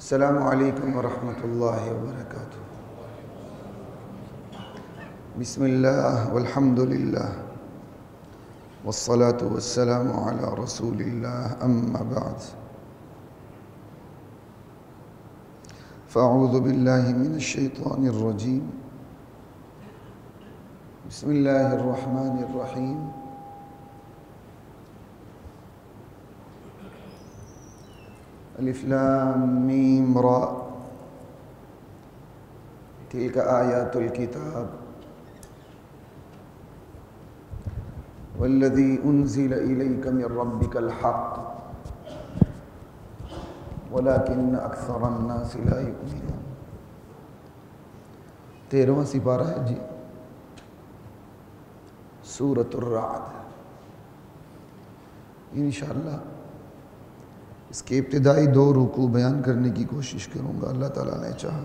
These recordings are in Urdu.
السلام علیکم ورحمۃ اللہ وبرکاتہ۔ بسم اللہ والحمد للہ والصلاة والسلام علی رسول اللہ، اما بعد فاعوذ باللہ من الشیطان الرجیم، بسم اللہ الرحمن الرحیم۔ الف لام میم را تلک آیات الکتاب والذی انزل الیک من ربک الحق ولکن اکثر الناس لا یؤمنون۔ 13واں سپارہ ہے جی، سورۃ الرعد۔ انشاءاللہ اس کے ابتدائی 2 رکوع بیان کرنے کی کوشش کروں گا، اللہ تعالیٰ نے چاہا۔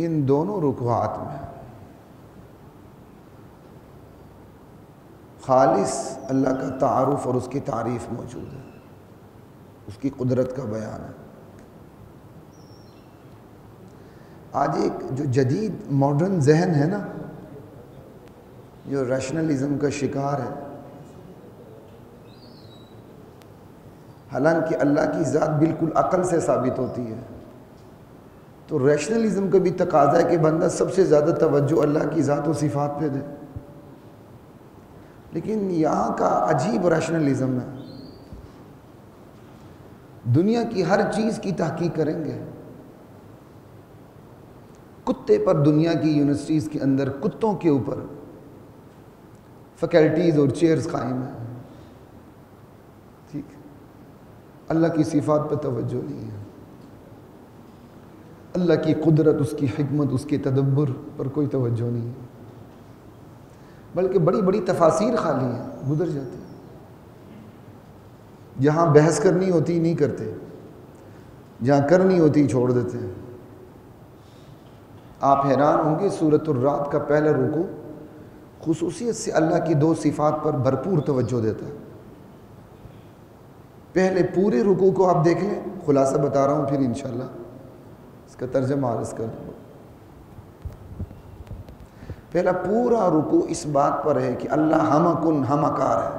ان دونوں رکوعات میں خالص اللہ کا تعارف اور اس کی تعریف موجود ہے، اس کی قدرت کا بیان ہے۔ آج ایک جو جدید ماڈرن ذہن ہے نا، جو ریشنلزم کا شکار ہے، حالانکہ اللہ کی ذات بالکل عقل سے ثابت ہوتی ہے، تو ریشنلزم کا بھی تقاضا ہے کہ بندہ سب سے زیادہ توجہ اللہ کی ذات و صفات پہ دے۔ لیکن یہاں کا عجیب ریشنلزم ہے، دنیا کی ہر چیز کی تحقیق کریں گے، کتے پر دنیا کی یونیورسٹیز کے اندر کتوں کے اوپر فیکلٹیز اور چیئرز قائم ہیں، ٹھیک، اللہ کی صفات پہ توجہ نہیں ہے، اللہ کی قدرت، اس کی حکمت، اس کے تدبر پر کوئی توجہ نہیں ہے، بلکہ بڑی بڑی تفاسیر خالی ہیں، گزر جاتی ہیں، جہاں بحث کرنی ہوتی نہیں کرتے، جہاں کرنی ہوتی چھوڑ دیتے ہیں۔ آپ حیران ہوں گے، سورۃ الرعد کا پہلا رکوع خصوصیت سے اللہ کی 2 صفات پر بھرپور توجہ دیتا ہے۔ پہلے پورے رکوع کو آپ دیکھ لیں، خلاصہ بتا رہا ہوں، پھر انشاءاللہ اس کا ترجمہ عرض کر دوں۔ پہلا پورا رکوع اس بات پر ہے کہ اللہ ہمہ کن ہمہ کار ہے،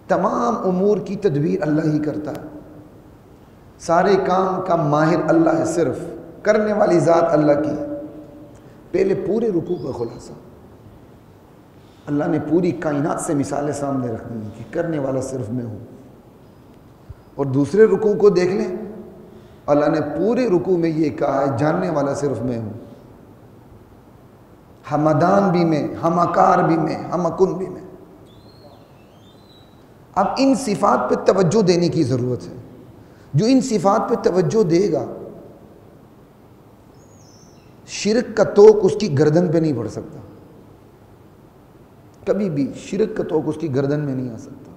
تمام امور کی تدبیر اللہ ہی کرتا ہے، سارے کام کا ماہر اللہ ہے، صرف کرنے والی ذات اللہ کی ہے۔ پہلے پورے رکوع کا خلاصہ، اللہ نے پوری کائنات سے مثالیں سامنے رکھنی ہیں کہ کرنے والا صرف میں ہوں۔ اور دوسرے رکوع کو دیکھ لیں، اللہ نے پورے رکوع میں یہ کہا ہے جاننے والا صرف میں ہوں، حمدان بھی میں، ہمکار بھی میں، ہمکن بھی میں۔ اب ان صفات پہ توجہ دینے کی ضرورت ہے۔ جو ان صفات پہ توجہ دے گا، شرک کا توق اس کی گردن پہ نہیں پڑ سکتا، کبھی بھی شرک کا توق اس کی گردن میں نہیں آ سکتا،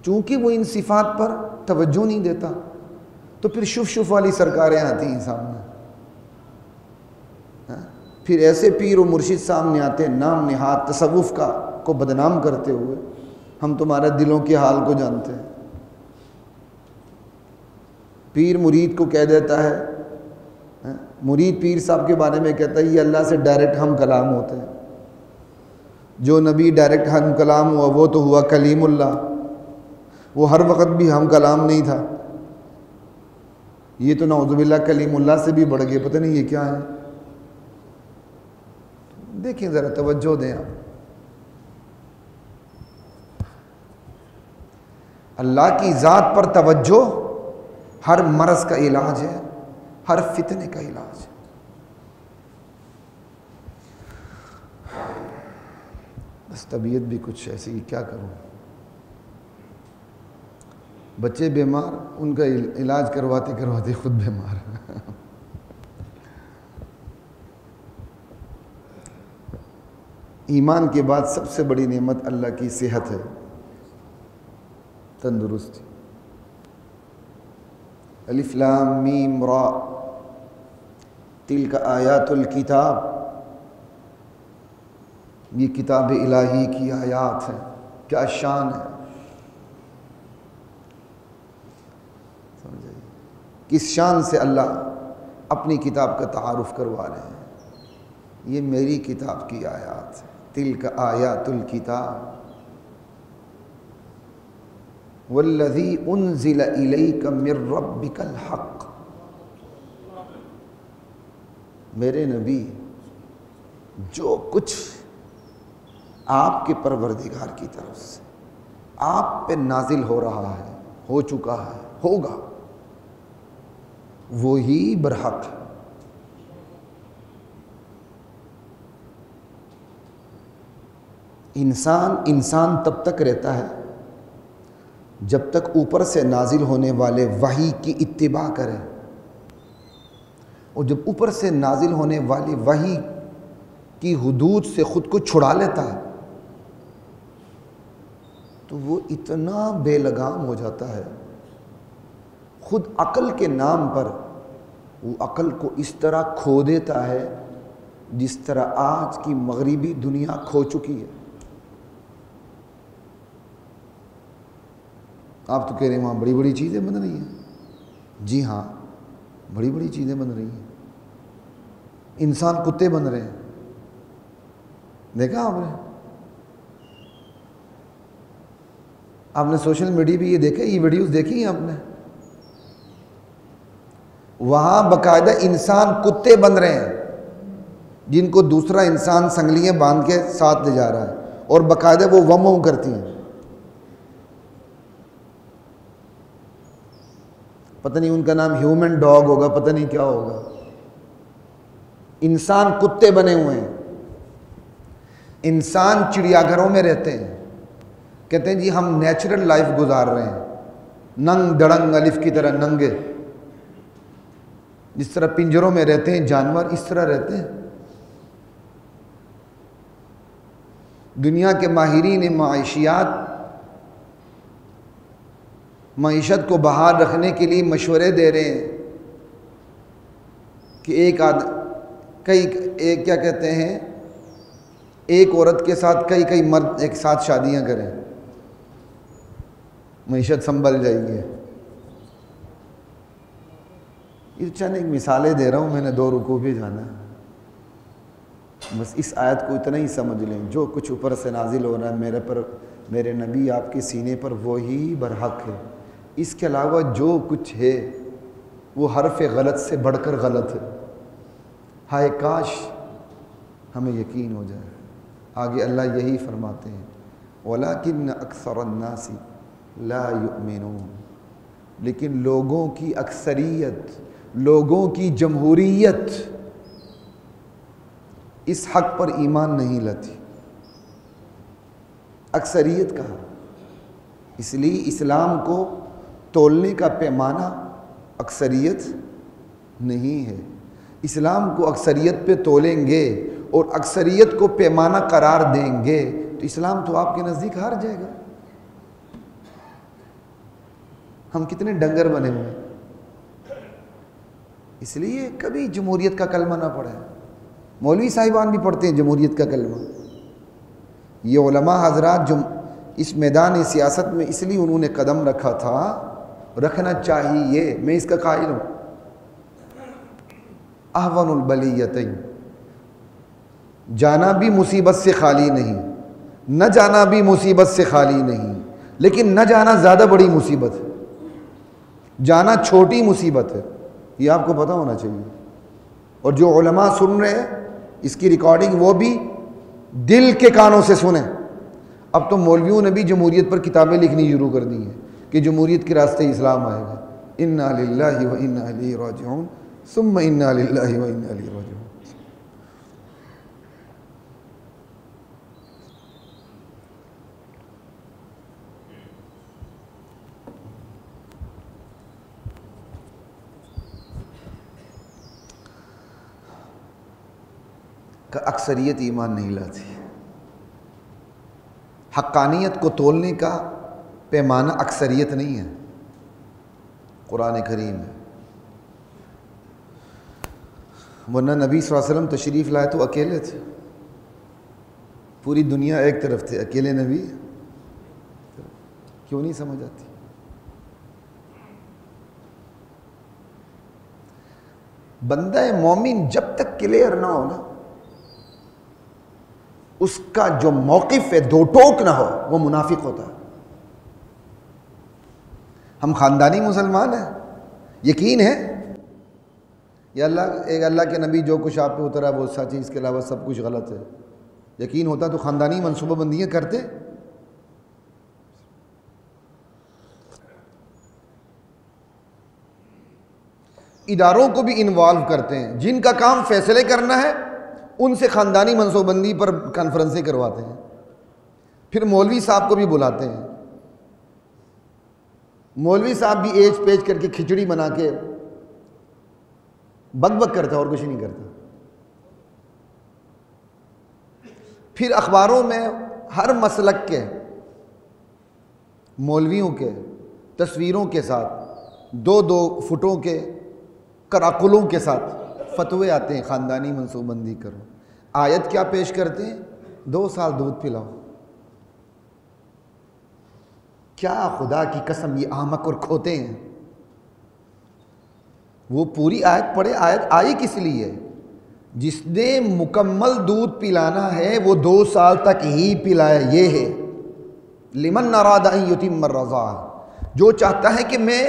چونکہ وہ ان صفات پر توجہ نہیں دیتا، تو پھر شف والی سرکاریں آتی ہیں سامنے، پھر ایسے پیر و مرشد سامنے آتے ہیں نام نہاد تصوف کا کو بدنام کرتے ہوئے، ہم تمہارے دلوں کے حال کو جانتے ہیں۔ پیر مرید کو کہہ دیتا ہے، مرید پیر صاحب کے بارے میں کہتا ہے یہ اللہ سے ڈائریکٹ ہم کلام ہوتے ہیں، جو نبی ڈائریکٹ ہم کلام ہوا وہ تو ہوا کلیم اللہ، وہ ہر وقت بھی ہم کلام نہیں تھا، یہ تو نعوذ باللہ کلیم اللہ سے بھی بڑھ گئے، پتہ نہیں یہ کیا ہے۔ دیکھیں ذرا، توجہ دیں آپ، اللہ کی ذات پر توجہ ہر مرض کا علاج ہے، ہر فتنے کا علاج ہے۔ بس طبیعت بھی کچھ ایسی ہی، کیا کروں، بچے بیمار، ان کا علاج کرواتے کرواتے خود بیمار۔ ایمان کے بعد سب سے بڑی نعمت اللہ کی صحت ہے، تندرستی۔ الف لام میم را تلک آیات الکتاب یہ کتاب الہی کی آیات ہیں، کیا شان ہے، سمجھے؟ کس شان سے اللہ اپنی کتاب کا تعارف کروا رہے ہیں، یہ میری کتاب کی آیات ہے، تلک آیات الکتاب والذی انزل الیک من ربک الحق۔ میرے نبی جو کچھ آپ کے پروردگار کی طرف سے آپ پہ نازل ہو رہا ہے، ہو چکا ہے، ہوگا، وہی برحق ہے۔ انسان تب تک رہتا ہے جب تک اوپر سے نازل ہونے والے وحی کی اتباع کرے، اور جب اوپر سے نازل ہونے والی وحی کی حدود سے خود کو چھڑا لیتا ہے تو وہ اتنا بے لگام ہو جاتا ہے، خود عقل کے نام پر وہ عقل کو اس طرح کھو دیتا ہے جس طرح آج کی مغربی دنیا کھو چکی ہے۔ آپ تو کہہ رہے ہیں وہاں بڑی بڑی چیزیں بن رہی ہیں، جی ہاں بڑی بڑی چیزیں بن رہی ہیں، انسان کتے بن رہے ہیں، دیکھا آپ نے سوشل میڈیا پہ یہ دیکھا، یہ ویڈیوز دیکھی ہیں آپ نے؟ وہاں باقاعدہ انسان کتے بن رہے ہیں جن کو دوسرا انسان سنگلیاں باندھ کے ساتھ لے جا رہا ہے، اور باقاعدہ وہ وم کرتی ہیں، پتہ نہیں ان کا نام ہیومن ڈاگ ہوگا، پتہ نہیں کیا ہوگا۔ انسان کتے بنے ہوئے ہیں، انسان چڑیا گھروں میں رہتے ہیں، کہتے ہیں جی ہم نیچرل لائف گزار رہے ہیں، ننگ دڑنگ الف کی طرح ننگے، جس طرح پنجروں میں رہتے ہیں جانور اس طرح رہتے ہیں۔ دنیا کے ماہرین معیشت کو بحال رکھنے کے لیے مشورے دے رہے ہیں کہ ایک کیا کہتے ہیں، ایک عورت کے ساتھ کئی مرد ایک ساتھ شادیاں کریں، معیشت سنبھل جائے گی۔ یہ چند ایک مثالیں دے رہا ہوں، میں نے 2 رکوع پہ جانا ہے، بس اس آیت کو اتنا ہی سمجھ لیں، جو کچھ اوپر سے نازل ہو رہا ہے میرے نبی آپ کے سینے پر وہی برحق ہے، اس کے علاوہ جو کچھ ہے وہ حرف غلط سے بڑھ کر غلط ہے۔ ہائے کاش ہمیں یقین ہو جائے۔ آگے اللہ یہی فرماتے ہیں وَلَكِنَّ أَكْثَرَ النَّاسِ لَا يُؤْمِنُونَ، لیکن لوگوں کی اکثریت، لوگوں کی جمہوریت اس حق پر ایمان نہیں لاتی۔ اکثریت کہا، اس لیے اسلام کو تولنے کا پیمانہ اکثریت نہیں ہے۔ اسلام کو اکثریت پہ تولیں گے اور اکثریت کو پیمانہ قرار دیں گے تو اسلام تو آپ کے نزدیک ہار جائے گا۔ ہم کتنے ڈنگر بنے ہوئے ہیں، اس لیے کبھی جمہوریت کا کلمہ نہ پڑھیں۔ مولوی صاحبان بھی پڑھتے ہیں جمہوریت کا کلمہ، یہ علماء حضرات جو اس میدان سیاست میں اس لیے انہوں نے قدم رکھا تھا، رکھنا چاہیے، میں اس کا قائل ہوں۔ احون البلیتین، جانا بھی مصیبت سے خالی نہیں، نہ جانا بھی مصیبت سے خالی نہیں، لیکن نہ جانا زیادہ بڑی مصیبت ہے، جانا چھوٹی مصیبت ہے، یہ آپ کو پتہ ہونا چاہیے۔ اور جو علماء سن رہے ہیں اس کی ریکارڈنگ وہ بھی دل کے کانوں سے سنیں۔ اب تو مولویوں نے بھی جمہوریت پر کتابیں لکھنی شروع کر دی ہیں کہ جمہوریت کے راستے اسلام آئے گا۔ انا للہ و انا الیہ راجعون ثم انا للہ و انا الیہ راجعون۔ کہ اکثریت ایمان نہیں لاتی۔ حقانیت کو تولنے کا پیمانہ اکثریت نہیں ہے، قرآن کریم ہے۔ ورنہ نبی صلی اللہ علیہ وسلم تشریف لائے تو اکیلے تھے، پوری دنیا ایک طرف تھے، اکیلے نبی کیوں نہیں سمجھ آتی؟ بندہ مومن جب تک کلیئر نہ ہو نا، اس کا جو موقف ہے دو ٹوک نہ ہو، وہ منافق ہوتا ہے۔ ہم خاندانی مسلمان ہیں، یقین ہے یا اللہ کے نبی جو کچھ آپ پہ اترا وہ سچ ہے، اس کے علاوہ سب کچھ غلط ہے، یقین ہوتا تو خاندانی منصوبہ بندیاں کرتے۔ اداروں کو بھی انوالو کرتے ہیں، جن کا کام فیصلے کرنا ہے ان سے خاندانی منصوبہ بندی پر کانفرنسیں کرواتے ہیں، پھر مولوی صاحب کو بھی بلاتے ہیں، مولوی صاحب بھی ایج پیج کر کے کھچڑی بنا کے بک بک کرتا ہے اور کچھ نہیں کرتا۔ پھر اخباروں میں ہر مسلک کے مولویوں کے تصویروں کے ساتھ 2-2 فٹوں کے کراکلوں کے ساتھ فتوے آتے ہیں، خاندانی منصوبہ بندی کرو۔ آیت کیا پیش کرتے ہیں؟ 2 سال دودھ پلاؤ۔ کیا خدا کی قسم یہ احمق اور کھوتے ہیں۔ وہ پوری آیت پڑھے، آیت آئی کس لیے؟ جس نے مکمل دودھ پلانا ہے وہ 2 سال تک ہی پلائے، یہ ہے لمن اراد ان یتم الرضاعہ، جو چاہتا ہے کہ میں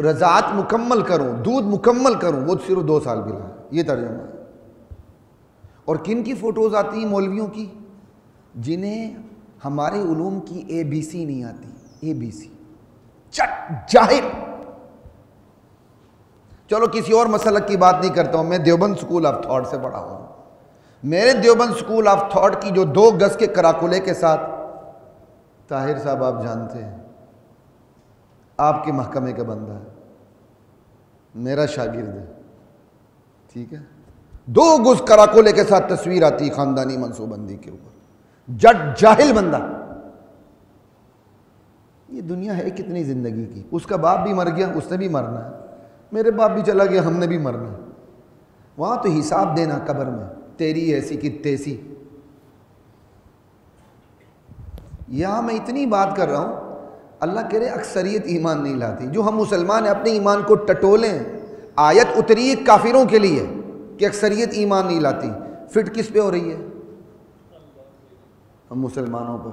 رضاعت مکمل کروں، دودھ مکمل کروں، وہ صرف 2 سال پلائے، یہ ترجمہ ہے۔ اور کن کی فوٹوز آتی ہیں؟ مولویوں کی، جنہیں ہمارے علوم کی ABC نہیں آتی، ABC چٹ جاہل۔ چلو کسی اور مسلک کی بات نہیں کرتا ہوں، میں دیوبند سکول آف تھاٹ سے پڑھا ہوں۔ میرے دیوبند سکول آف تھاٹ کی جو 2 گز کے کراکولے کے ساتھ، طاہر صاحب آپ جانتے ہیں، آپ کے محکمے کا بندہ ہے، میرا شاگرد ہے، ٹھیک ہے، 2 گز کراکولے کے ساتھ تصویر آتی خاندانی منصوبہ بندی کے اوپر، جٹ جاہل بندہ۔ یہ دنیا ہے کتنی زندگی کی، اس کا باپ بھی مر گیا، اس نے بھی مرنا ہے، میرے باپ بھی چلا گیا، ہم نے بھی مرنا ہے، وہاں تو حساب دینا قبر میں، تیری ایسی کی تیسی۔ یہاں میں اتنی بات کر رہا ہوں، اللہ کہہ رہے اکثریت ایمان نہیں لاتی، جو ہم مسلمان ہیں اپنے ایمان کو ٹٹولیں۔ آیت اتری ہے کافروں کے لیے کہ اکثریت ایمان نہیں لاتی، فٹ کس پہ ہو رہی ہے؟ ہم مسلمانوں پر۔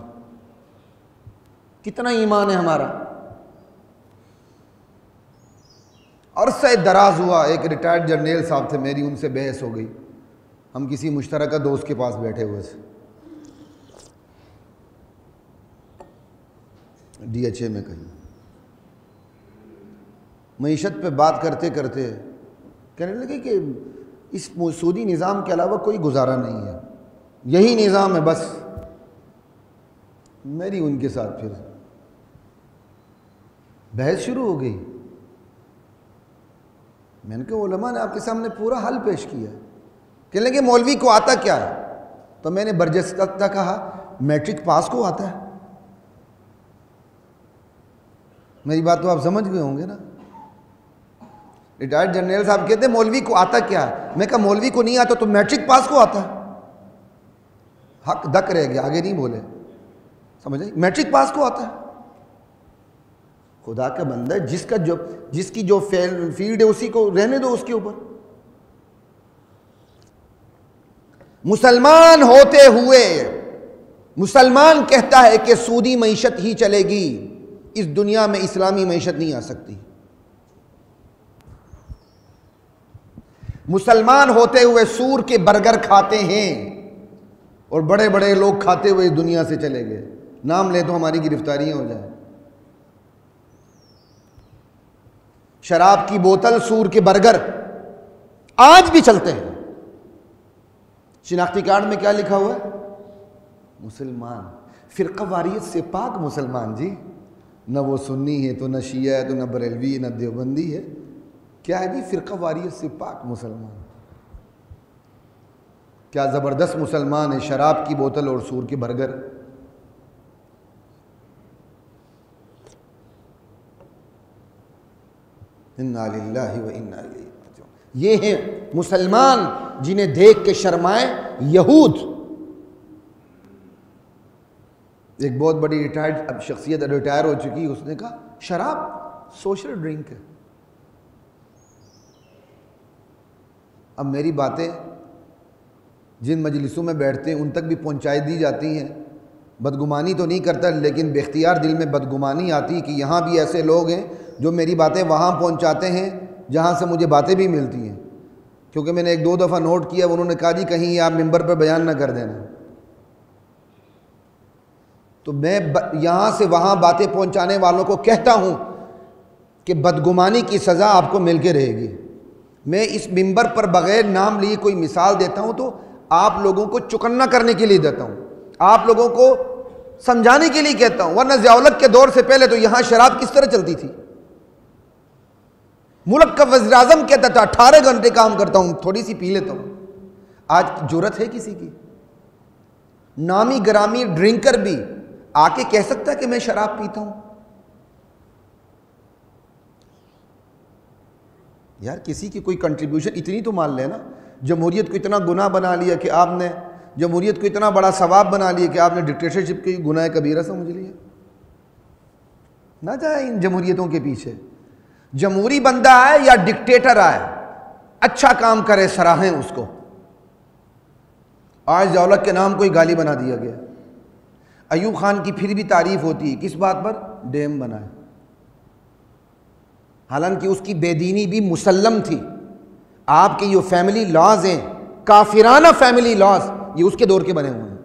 کتنا ایمان ہے ہمارا؟ عرصہ دراز ہوا، ایک ریٹائرڈ جرنیل صاحب تھے، میری ان سے بحث ہو گئی، ہم کسی مشترکہ دوست کے پاس بیٹھے ہوئے تھے DHA میں کہیں، معیشت پہ بات کرتے کرتے کہنے لگے کہ اس سودی نظام کے علاوہ کوئی گزارا نہیں ہے، یہی نظام ہے بس۔ میری ان کے ساتھ پھر بحث شروع ہو گئی۔ میں نے کہا علماء نے آپ کے سامنے پورا حل پیش کیا ہے، کہنے لگے مولوی کو آتا کیا ہے؟ تو میں نے برجستہ کہا میٹرک پاس کو آتا ہے۔ میری بات تو آپ سمجھ گئے ہوں گے نا۔ ریٹائرڈ جنرل صاحب کہتے ہیں مولوی کو آتا کیا ہے؟ میں کہا مولوی کو نہیں آتا تو میٹرک پاس کو آتا ہے۔ حق دک رہ گیا، آگے نہیں بولے، سمجھ آئی؟ میٹرک پاس کو آتا ہے۔ خدا کا بندہ ہے، جس کی جو فیلڈ ہے اسی کو رہنے دو، اس کے اوپر۔ مسلمان ہوتے ہوئے مسلمان کہتا ہے کہ سودی معیشت ہی چلے گی، اس دنیا میں اسلامی معیشت نہیں آ سکتی۔ مسلمان ہوتے ہوئے سور کے برگر کھاتے ہیں اور بڑے بڑے لوگ کھاتے ہوئے اس دنیا سے چلے گئے، نام لے تو ہماری گرفتاریاں ہو جائیں۔ شراب کی بوتل، سور کے برگر آج بھی چلتے ہیں۔ شناختی کارڈ میں کیا لکھا ہوا ہے؟ مسلمان، فرقہ واریت سے پاک مسلمان جی، نہ وہ سنی ہے تو نہ شیعہ ہے تو نہ بریلوی ہے نہ دیوبندی ہے، کیا ہے جی؟ فرقہ واریت سے پاک مسلمان۔ کیا زبردست مسلمان ہے، شراب کی بوتل اور سور کے برگر۔ انا للہ و انا الیہ راجعون۔ یہ ہیں مسلمان جنہیں دیکھ کے شرمائے یہود۔ ایک بہت بڑی ریٹائرڈ اب شخصیت ریٹائر ہو چکی، اس نے کہا شراب سوشل ڈرنک ہے۔ اب میری باتیں جن مجلسوں میں بیٹھتے ہیں ان تک بھی پہنچائی دی جاتی ہیں، بدگمانی تو نہیں کرتا لیکن بے اختیار دل میں بدگمانی آتی کہ یہاں بھی ایسے لوگ ہیں جو میری باتیں وہاں پہنچاتے ہیں جہاں سے مجھے باتیں بھی ملتی ہیں، کیونکہ میں نے ایک دو دفعہ نوٹ کیا، انہوں نے کہا جی کہیں آپ ممبر پر بیان نہ کر دینا، تو میں یہاں سے وہاں باتیں پہنچانے والوں کو کہتا ہوں کہ بدگمانی کی سزا آپ کو مل کے رہے گی۔ میں اس ممبر پر بغیر نام لیے کوئی مثال دیتا ہوں تو آپ لوگوں کو چکنا کرنے کے لیے دیتا ہوں، آپ لوگوں کو سمجھانے کے لیے کہتا ہوں، ورنہ ضیاء الحق کے دور سے پہلے تو یہاں شراب کس طرح چلتی تھی؟ ملک کا وزیر اعظم کہتا تھا 18 گھنٹے کام کرتا ہوں، تھوڑی سی پی لیتا ہوں۔ آج جرأت ہے کسی کی؟ نامی گرامی ڈرنکر بھی آ کے کہہ سکتا ہے کہ میں شراب پیتا ہوں؟ یار کسی کی کوئی کنٹریبیوشن اتنی تو مان لے نا۔ جمہوریت کو اتنا گناہ بنا لیا کہ آپ نے، جمہوریت کو اتنا بڑا ثواب بنا لیا کہ آپ نے ڈکٹیٹرشپ کی گناہ کبیرہ سمجھ لیا۔ نہ جائے ان جمہوریتوں کے پیچھے، جمہوری بندہ آئے یا ڈکٹیٹر آئے، اچھا کام کرے سراہیں اس کو۔ آج ضیاء الحق کے نام کوئی گالی بنا دیا گیا، ایوب خان کی پھر بھی تعریف ہوتی ہے، کس بات پر؟ ڈیم بنائے، حالانکہ اس کی بے دینی بھی مسلم تھی۔ آپ کے یہ فیملی لاز ہیں، کافرانہ فیملی لاز، یہ اس کے دور کے بنے ہوئے ہیں۔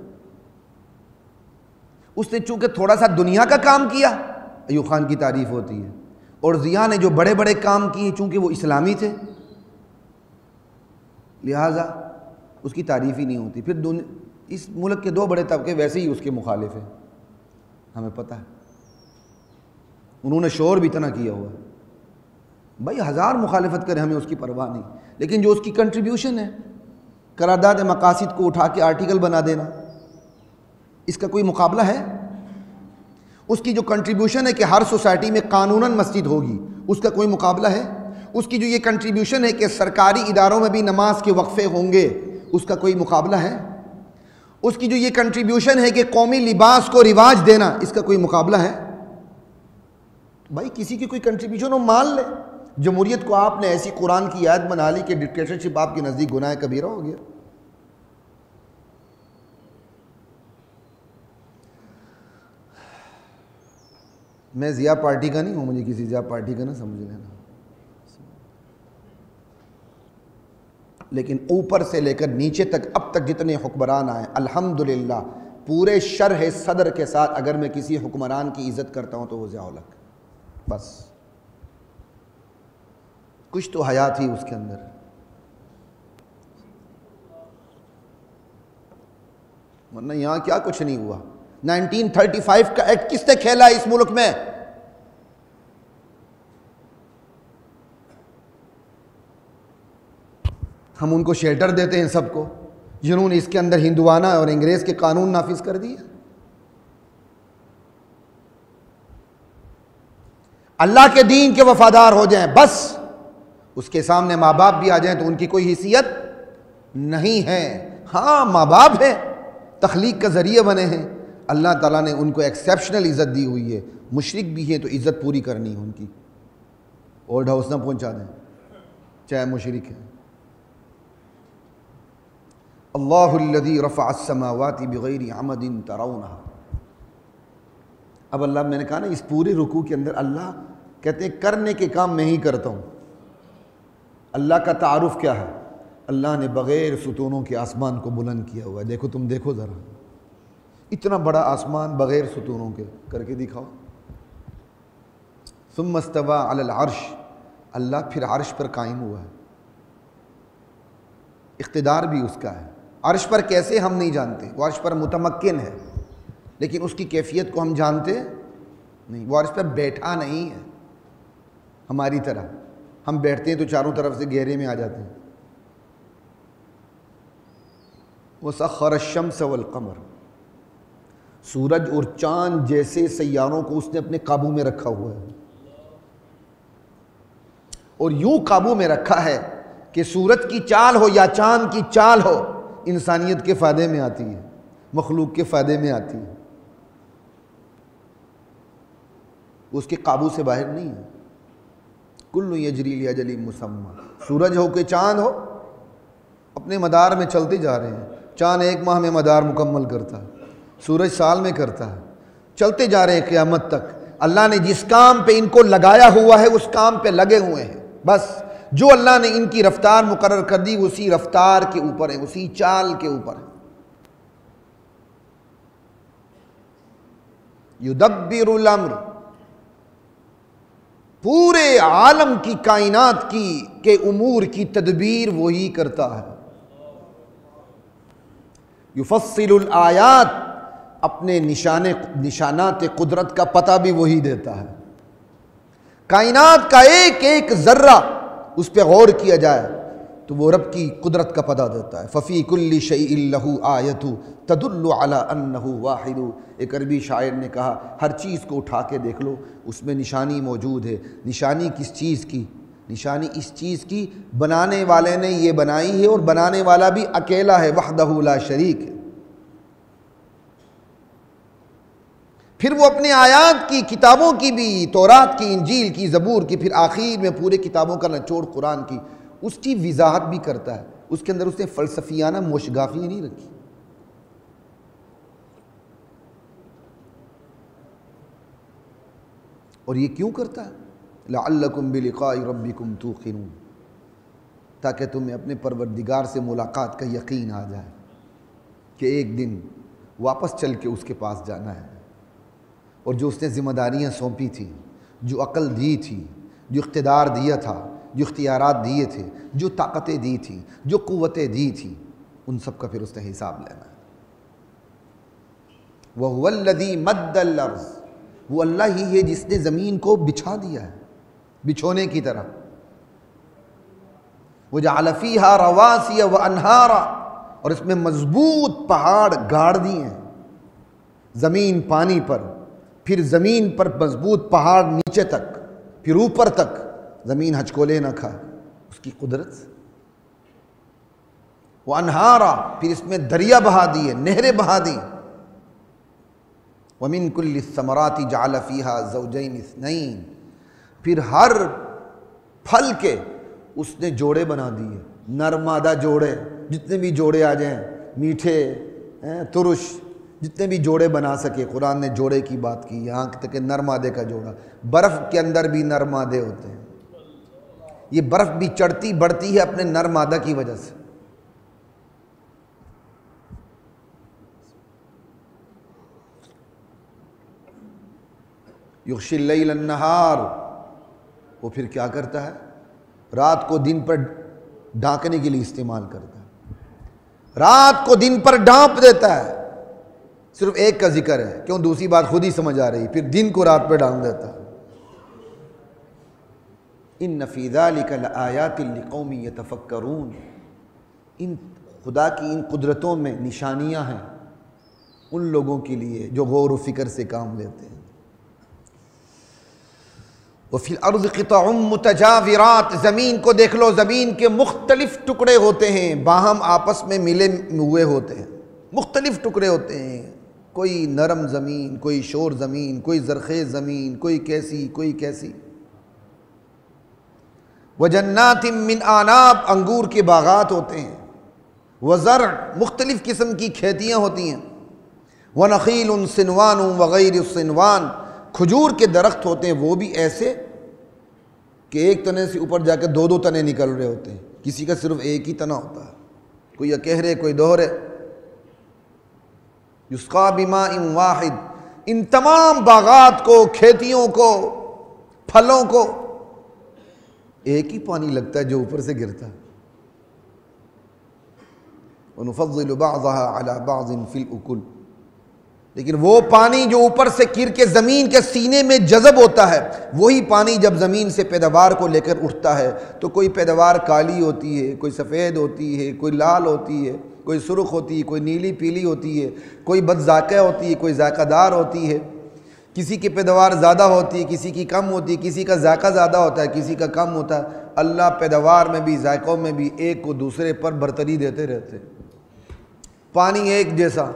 اس نے چونکہ تھوڑا سا دنیا کا کام کیا، ایوب خان کی تعریف ہوتی ہے، اور ضیاء نے جو بڑے بڑے کام کیے چونکہ وہ اسلامی تھے لہٰذا اس کی تعریف ہی نہیں ہوتی۔ پھر اس ملک کے دو بڑے طبقے ویسے ہی اس کے مخالف ہیں، ہمیں پتہ ہے، انہوں نے شور بھی اتنا کیا ہوا ہے۔ بھائی ہزار مخالفت کرے، ہمیں اس کی پرواہ نہیں، لیکن جو اس کی کنٹریبیوشن ہے، قرارداد مقاصد کو اٹھا کے آرٹیکل بنا دینا، اس کا کوئی مقابلہ ہے؟ اس کی جو کنٹریبیوشن ہے کہ ہر سوسائٹی میں قانوناً مسجد ہوگی، اس کا کوئی مقابلہ ہے؟ اس کی جو یہ کنٹریبیوشن ہے کہ سرکاری اداروں میں بھی نماز کے وقفے ہوں گے، اس کا کوئی مقابلہ ہے؟ اس کی جو یہ کنٹریبیوشن ہے کہ قومی لباس کو رواج دینا، اس کا کوئی مقابلہ ہے؟ بھائی کسی کی کوئی کنٹریبیوشن ہو مان لے۔ جمہوریت کو آپ نے ایسی قرآن کی آیت بنا لی کہ ڈکٹیٹرشپ آپ کے نزدیک گناہ کبیرہ ہو گیا۔ میں ضیاء پارٹی کا نہیں ہوں، مجھے کسی ضیاء پارٹی کا نہ سمجھ لینا، لیکن اوپر سے لے کر نیچے تک اب تک جتنے حکمران آئے الحمدللہ پورے شرح صدر کے ساتھ اگر میں کسی حکمران کی عزت کرتا ہوں تو وہ ضیاء الحق، بس کچھ تو حیا تھی اس کے اندر۔ ورنہ یہاں کیا کچھ نہیں ہوا۔ 1935 کا ایکٹ کس نے کھیلا اس ملک میں؟ ہم ان کو شیلٹر دیتے ہیں سب کو، جنہوں نے اس کے اندر ہندوانہ اور انگریز کے قانون نافذ کر دیے۔ اللہ کے دین کے وفادار ہو جائیں بس، اس کے سامنے ماں باپ بھی آ جائیں تو ان کی کوئی حیثیت نہیں ہے۔ ہاں ماں باپ ہیں، تخلیق کا ذریعہ بنے ہیں، اللہ تعالیٰ نے ان کو ایکسیپشنل عزت دی ہوئی ہے، مشرک بھی ہیں تو عزت پوری کرنی ہے ان کی، اولڈ ہاؤس نہ پہنچا دیں چاہے مشرک ہیں۔ اللہ الذی رفع السماوات بغیر عمد ترونہا۔ اب اللہ، میں نے کہا نا اس پورے رکوع کے اندر اللہ کہتے ہیں کرنے کے کام میں ہی کرتا ہوں۔ اللہ کا تعارف کیا ہے؟ اللہ نے بغیر ستونوں کے آسمان کو بلند کیا ہوا ہے۔ دیکھو تم دیکھو ذرا، اتنا بڑا آسمان بغیر ستونوں کے، کر کے دکھاؤ۔ ثم استوى علی العرش، اللہ پھر عرش پر قائم ہوا ہے، اقتدار بھی اس کا ہے۔ عرش پر کیسے ہم نہیں جانتے، وہ عرش پر متمکن ہے، لیکن اس کی کیفیت کو ہم جانتے نہیں۔ وہ عرش پر بیٹھا نہیں ہے ہماری طرح، ہم بیٹھتے ہیں تو چاروں طرف سے گھیرے میں آ جاتے ہیں۔ وَسَخَّرَ الشَّمْسَ وَالْقَمَرَ، سورج اور چاند جیسے سیاروں کو اس نے اپنے قابو میں رکھا ہوا ہے، اور یوں قابو میں رکھا ہے کہ سورج کی چال ہو یا چاند کی چال ہو انسانیت کے فائدے میں آتی ہے، مخلوق کے فائدے میں آتی ہے۔ اس کے قابو سے باہر نہیں ہے۔ کل یجری لاجل مسمى، سورج ہو کہ چاند ہو اپنے مدار میں چلتے جا رہے ہیں۔ چاند 1 ماہ میں مدار مکمل کرتا ہے، سورج سال میں کرتا ہے، چلتے جا رہے ہیں قیامت تک۔ اللہ نے جس کام پہ ان کو لگایا ہوا ہے اس کام پہ لگے ہوئے ہیں، بس جو اللہ نے ان کی رفتار مقرر کر دی اسی رفتار کے اوپر ہے، اسی چال کے اوپر ہے۔ یدبر الامر، پورے عالم کی کائنات کی کے امور کی تدبیر وہی کرتا ہے۔ یفصل الآیات، اپنے نشانات قدرت کا پتہ بھی وہی دیتا ہے۔ کائنات کا ایک ایک ذرہ اس پہ غور کیا جائے تو وہ رب کی قدرت کا پتہ دیتا ہے۔ ففی کل شیء لہ آیۃ تدل علی انہ واحد، ایک عربی شاعر نے کہا ہر چیز کو اٹھا کے دیکھ لو اس میں نشانی موجود ہے۔ نشانی کس چیز کی؟ نشانی اس چیز کی بنانے والے نے یہ بنائی ہے، اور بنانے والا بھی اکیلا ہے، وحدہ لا شریک ہے۔ پھر وہ اپنے آیات کی، کتابوں کی بھی، تورات کی، انجیل کی، زبور کی، پھر آخر میں پورے کتابوں کا نچوڑ قرآن کی، اس کی وضاحت بھی کرتا ہے۔ اس کے اندر اس نے فلسفیانہ موشگافی نہیں رکھی۔ اور یہ کیوں کرتا ہے؟ لعلکم بلقاء ربکم توقنون، تاکہ تمہیں اپنے پروردگار سے ملاقات کا یقین آ جائے کہ ایک دن واپس چل کے اس کے پاس جانا ہے، اور جو اس نے ذمہ داریاں سونپی تھیں، جو عقل دی تھی، جو اقتدار دیا تھا، جو اختیارات دیے تھے، جو طاقتیں دی تھیں، جو قوتیں دی تھیں، ان سب کا پھر اس نے حساب لینا ہے۔ وَهُوَ الَّذِي مَدَّ الْأَرْضَ، وہ اللہ ہی ہے جس نے زمین کو بچھا دیا ہے بچھونے کی طرح۔ وَجَعَلَ فِيهَا رَوَاسِيَ وَأَنْهَارًا، اور اس میں مضبوط پہاڑ گاڑ دیے ہیں زمین پانی پر، پھر زمین پر مضبوط پہاڑ نیچے تک، پھر اوپر تک، زمین ہچکولے نہ کھائے، اس کی قدرت سے۔ وَأَنْهَارًا، پھر اس میں دریا بہا دیے، نہریں بہا دی۔ وَمِن كُلِّ الثَّمَرَاتِ جَعَلَ فِيهَا زَوْجَيْنِ اثْنَيْنِ، پھر ہر پھل کے اس نے جوڑے بنا دیے، نر مادہ جوڑے، جتنے بھی جوڑے آ جائیں، میٹھے ترش، جتنے بھی جوڑے بنا سکے۔ قرآن نے جوڑے کی بات کی، یہاں تک کہ نر مادے کا جوڑا۔ برف کے اندر بھی نر مادے ہوتے ہیں، یہ برف بھی چڑھتی بڑھتی ہے اپنے نر مادہ کی وجہ سے۔ یغشی اللیل النہار، وہ پھر کیا کرتا ہے؟ رات کو دن پر ڈھانکنے کے لیے استعمال کرتا ہے، رات کو دن پر ڈھانپ دیتا ہے۔ صرف ایک کا ذکر ہے، کیوں؟ دوسری بات خود ہی سمجھ آ رہی، پھر دن کو رات پہ ڈھانپ دیتا ہے۔ ان فی ذلک لآیات لقوم یتفکرون، ان خدا کی ان قدرتوں میں نشانیاں ہیں ان لوگوں کے لیے جو غور و فکر سے کام لیتے ہیں۔ وفی الارض قطع متجاورات، زمین کو دیکھ لو، زمین کے مختلف ٹکڑے ہوتے ہیں، باہم آپس میں ملے ہوئے ہوتے ہیں، مختلف ٹکڑے ہوتے ہیں، کوئی نرم زمین، کوئی شور زمین، کوئی زرخیز زمین، کوئی کیسی کوئی کیسی۔ وجنات من اعناب، انگور کے باغات ہوتے ہیں، وزرع، مختلف قسم کی کھیتیاں ہوتی ہیں، ونخیل صنوان وغیر الصنوان، کھجور کے درخت ہوتے ہیں، وہ بھی ایسے کہ ایک تنے سے اوپر جا کے دو دو تنے نکل رہے ہوتے ہیں، کسی کا صرف ایک ہی تنا ہوتا ہے، کوئی اکہرے کوئی دوہرے۔ یسقا بماء واحد، ان تمام باغات کو، کھیتیوں کو، پھلوں کو ایک ہی پانی لگتا ہے جو اوپر سے گرتا ہے۔ وَنُفَضِّلُ بَعْضَهَا عَلَى بَعْضٍ فِي الْأُكُلِ، لیکن وہ پانی جو اوپر سے گر کے زمین کے سینے میں جذب ہوتا ہے، وہی پانی جب زمین سے پیداوار کو لے کر اٹھتا ہے تو کوئی پیداوار کالی ہوتی ہے، کوئی سفید ہوتی ہے، کوئی لال ہوتی ہے، کوئی سرخ ہوتی ہے، کوئی نیلی پیلی ہوتی ہے، کوئی بد ذائقہ ہوتی ہے، کوئی ذائقہ دار ہوتی ہے، کسی کی پیداوار زیادہ ہوتی ہے، کسی کی کم ہوتی ہے، کسی کا ذائقہ زیادہ ہوتا ہے، کسی کا کم ہوتا ہے۔ اللہ پیداوار میں بھی، ذائقوں میں بھی ایک کو دوسرے پر برتری دیتے رہتے، پانی ایک جیسا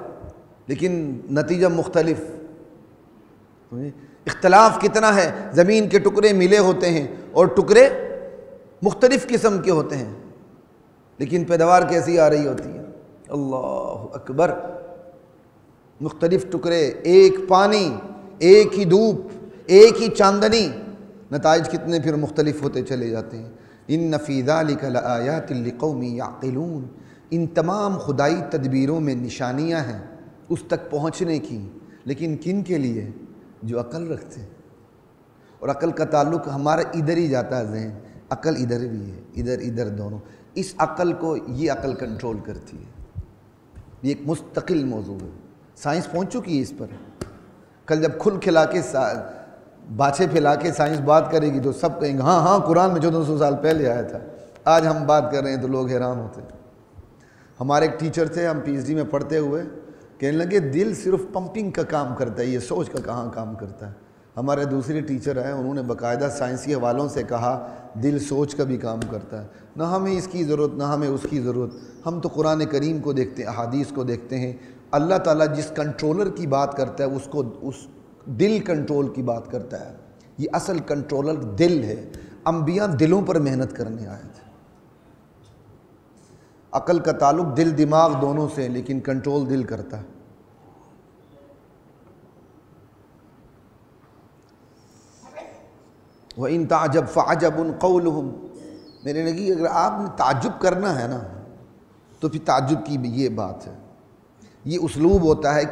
لیکن نتیجہ مختلف۔ اختلاف کتنا ہے، زمین کے ٹکڑے ملے ہوتے ہیں اور ٹکڑے مختلف قسم کے ہوتے ہیں، لیکن پیداوار کیسی آ رہی ہوتی ہے؟ اللہ اکبر، مختلف ٹکڑے، ایک پانی، ایک ہی دھوپ، ایک ہی چاندنی، نتائج کتنے پھر مختلف ہوتے چلے جاتے ہیں۔ ان فی ذلک لآیات لقوم یعقلون، ان تمام خدائی تدبیروں میں نشانیاں ہیں اس تک پہنچنے کی، لیکن کن کے لیے؟ جو عقل رکھتے ہیں۔ اور عقل کا تعلق ہمارا ادھر ہی جاتا ہے ذہن، عقل ادھر بھی ہے، ادھر دونوں، اس عقل کو یہ عقل کنٹرول کرتی ہے۔ یہ ایک مستقل موضوع ہے، سائنس پہنچ چکی ہے اس پر۔ کل جب کھل کھلا کے باچھے پھیلا کے سائنس بات کرے گی تو سب کہیں گے ہاں قرآن میں 1400 سال پہلے آیا تھا، آج ہم بات کر رہے ہیں تو لوگ حیران ہوتے ہیں۔ ہمارے ایک ٹیچر تھے، ہم پی ایچ ڈی میں پڑھتے ہوئے، کہنے لگے دل صرف پمپنگ کا کام کرتا ہے، یہ سوچ کا کہاں کام کرتا ہے۔ ہمارے دوسرے ٹیچر ہیں، انہوں نے باقاعدہ سائنسی حوالوں سے کہا دل سوچ کا بھی کام کرتا ہے، نہ ہمیں اس کی ضرورت نہ ہمیں اس کی ضرورت، ہم تو قرآن کریم کو دیکھتے ہیں، احادیث کو دیکھتے ہیں۔ اللہ تعالیٰ جس کنٹرولر کی بات کرتا ہے اس دل کنٹرول کی بات کرتا ہے، یہ اصل کنٹرولر دل ہے۔ انبیاء دلوں پر محنت کرنے آئے تھے۔ عقل کا تعلق دل دماغ دونوں سے، لیکن کنٹرول دل کرتا ہے۔ وَإِن تَعْجَبْ فَعَجَبٌ قَوْلُهُمْ، میرے نبی اگر آپ نے تعجب کرنا ہے نا تو پھر تعجب کی یہ بات ہے، یہ اسلوب ہوتا ہے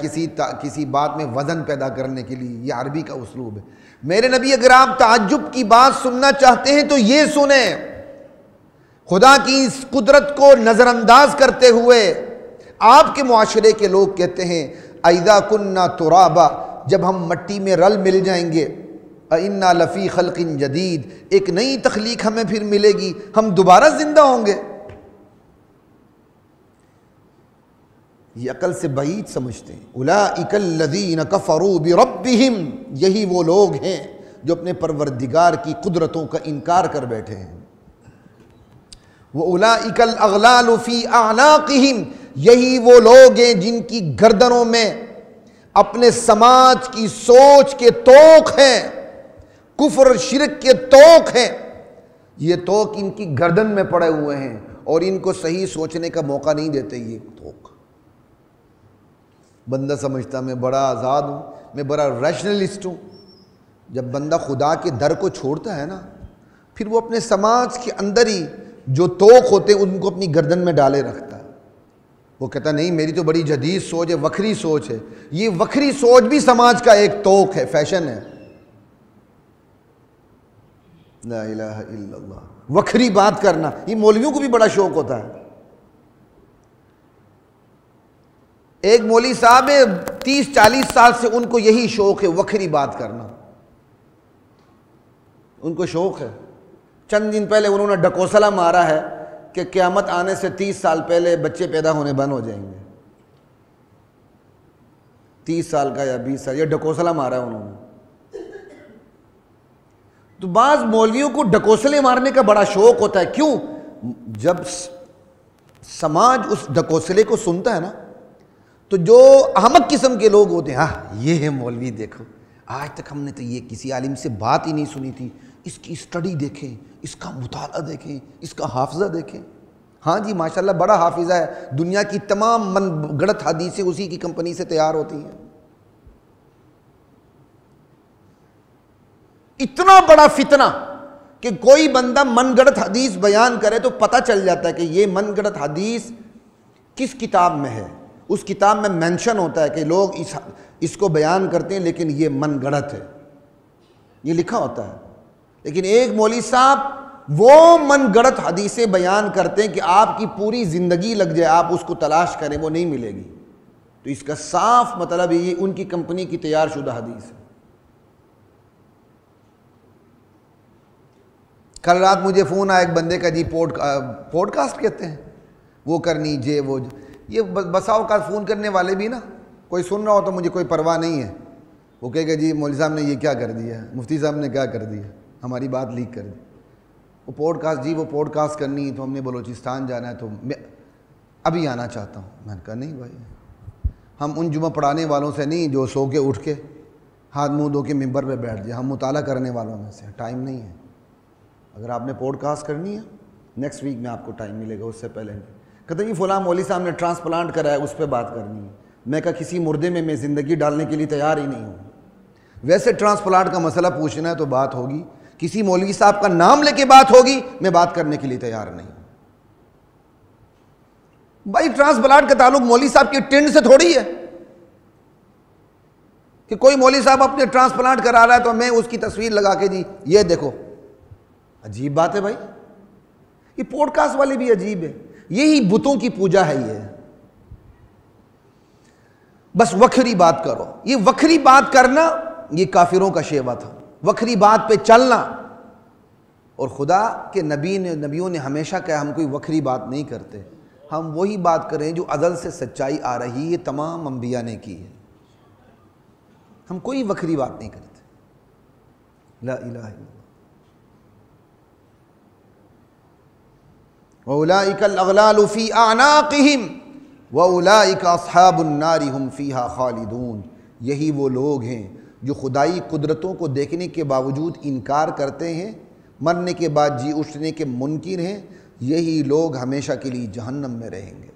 کسی بات میں وزن پیدا کرنے کے لیے، یہ عربی کا اسلوب ہے۔ میرے نبی اگر آپ تعجب کی بات سننا چاہتے ہیں تو یہ سنیں، خدا کی اس قدرت کو نظر انداز کرتے ہوئے آپ کے معاشرے کے لوگ کہتے ہیں اَإِذَا كُنَّا تُرَابًا، جب ہم مٹی میں رل مل جائیں گے، اِنَّا لَفِي خَلْقٍ جَدِيدٍ، ایک نئی تخلیق ہمیں پھر ملے گی، ہم دوبارہ زندہ ہوں گے۔ یہ عقل سے بعید سمجھتے ہیں۔ اولئک الذین کفروا بربہم، یہی وہ لوگ ہیں جو اپنے پروردگار کی قدرتوں کا انکار کر بیٹھے ہیں۔ وَأُولَئِكَ الْأَغْلَالُ فِي أَعْنَاقِهِمْ، یہی وہ لوگ ہیں جن کی گردنوں میں اپنے سماج کی سوچ کے توق ہیں، کفر شرک کے توق ہیں، یہ توق ان کی گردن میں پڑے ہوئے ہیں اور ان کو صحیح سوچنے کا موقع نہیں دیتے۔ یہ توق بندہ سمجھتا میں بڑا آزاد ہوں، میں بڑا ریشنلسٹ ہوں۔ جب بندہ خدا کے در کو چھوڑتا ہے نا، پھر وہ اپنے سماج کے اندر ہی جو توق ہوتے ہیں ان کو اپنی گردن میں ڈالے رکھتا ہے۔ وہ کہتا نہیں میری تو بڑی جدید سوچ ہے، وکھری سوچ ہے۔ یہ وکھری سوچ بھی سماج کا ایک توق ہے، فیشن ہے۔ لا الہ الا اللہ، وکھری بات کرنا، یہ مولویوں کو بھی بڑا شوق ہوتا ہے۔ ایک مولوی صاحب 30-40 سال سے ان کو یہی شوق ہے، وکھری بات کرنا، ان کو شوق ہے۔ چند دن پہلے انہوں نے ڈکوسلا مارا ہے کہ قیامت آنے سے 30 سال پہلے بچے پیدا ہونے بند ہو جائیں گے۔ 30 سال کا یا 20 سال، یہ ڈکوسلا مارا ہے انہوں نے۔ تو بعض مولویوں کو ڈکوسلے مارنے کا بڑا شوق ہوتا ہے۔ کیوں؟ جب سماج اس ڈکوسلے کو سنتا ہے نا تو جو احمق قسم کے لوگ ہوتے ہیں، ہاں یہ ہے مولوی، دیکھو آج تک ہم نے تو یہ کسی عالم سے بات ہی نہیں سنی تھی، اس کی اسٹڈی دیکھیں، اس کا مطالعہ دیکھیں، اس کا حافظہ دیکھیں۔ ہاں جی ماشاءاللہ بڑا حافظہ ہے، دنیا کی تمام من گڑت حدیثیں اسی کی کمپنی سے تیار ہوتی ہیں۔ اتنا بڑا فتنہ کہ کوئی بندہ من گڑت حدیث بیان کرے تو پتہ چل جاتا ہے کہ یہ من گڑت حدیث کس کتاب میں ہے۔ اس کتاب میں مینشن ہوتا ہے کہ لوگ اس کو بیان کرتے ہیں لیکن یہ من گڑت ہے، یہ لکھا ہوتا ہے۔ لیکن ایک مولوی صاحب وہ من گڑت حدیثیں بیان کرتے ہیں کہ آپ کی پوری زندگی لگ جائے آپ اس کو تلاش کریں وہ نہیں ملے گی۔ تو اس کا صاف مطلب یہ ان کی کمپنی کی تیار شدہ حدیث ہے۔ کل رات مجھے فون آیا ایک بندے کا، جی پوڈ کاسٹ کہتے ہیں، وہ کرنی جے وہ یہ بسا اوقات فون کرنے والے بھی نا، کوئی سن رہا ہو تو مجھے کوئی پرواہ نہیں ہے، وہ کہے گا جی مولوی صاحب نے یہ کیا کر دیا، مفتی صاحب نے کیا کر دیا، ہماری بات لیک کر دی۔ وہ پوڈ کاسٹ، جی وہ پوڈ کاسٹ کرنی ہے تو ہم نے بلوچستان جانا ہے تو میں ابھی آنا چاہتا ہوں۔ میں نے کہا نہیں بھائی، ہم ان جمعہ پڑھانے والوں سے نہیں جو سو کے اٹھ کے ہاتھ منہ دھو کے ممبر پہ بیٹھ جائے. ہم مطالعہ کرنے والوں میں سے ٹائم نہیں ہے. اگر آپ نے پوڈ کاسٹ کرنی ہے نیکسٹ ویک میں آپ کو ٹائم ملے گا, اس سے پہلے نہیں. کہتے ہیں فلاں مولوی صاحب نے ٹرانسپلانٹ کرا ہے, اس پہ بات کرنی ہے. میں کہا کسی مردے میں زندگی ڈالنے کے لیے تیار ہی نہیں ہوں. ویسے ٹرانسپلانٹ کا مسئلہ پوچھنا ہے تو بات ہوگی, کسی مولوی صاحب کا نام لے کے بات ہوگی, میں بات کرنے کے لیے تیار نہیں ہوں. بھائی ٹرانسپلانٹ کا تعلق مولوی صاحب کی ٹینٹ سے تھوڑی ہے کہ کوئی مولوی صاحب اپنے ٹرانسپلانٹ کرا رہا ہے تو میں اس کی تصویر لگا کے جی یہ دیکھو. عجیب بات ہے بھائی. یہ پوڈ کاسٹ والے بھی عجیب ہے. یہی بتوں کی پوجا ہے. یہ بس وکھری بات کرو. یہ وکھری بات کرنا یہ کافروں کا شیوا تھا, وکھری بات پہ چلنا. اور خدا کے نبیوں نے ہمیشہ کہا ہم کوئی وکھری بات نہیں کرتے, ہم وہی بات کریں جو ازل سے سچائی آ رہی ہے, تمام انبیاء نے کی ہے. ہم کوئی وکھری بات نہیں کرتے. لا الہ الا اللہ. وَأُولَئِكَ الْأَغْلَالُ فِي أَعْنَاقِهِمْ وَأُولَئِكَ أَصْحَابُ النَّارِ هُمْ فِيهَا خَالِدُونَ. یہی وہ لوگ ہیں جو خدائی قدرتوں کو دیکھنے کے باوجود انکار کرتے ہیں, مرنے کے بعد جی اٹھنے کے منکر ہیں. یہی لوگ ہمیشہ کے لیے جہنم میں رہیں گے.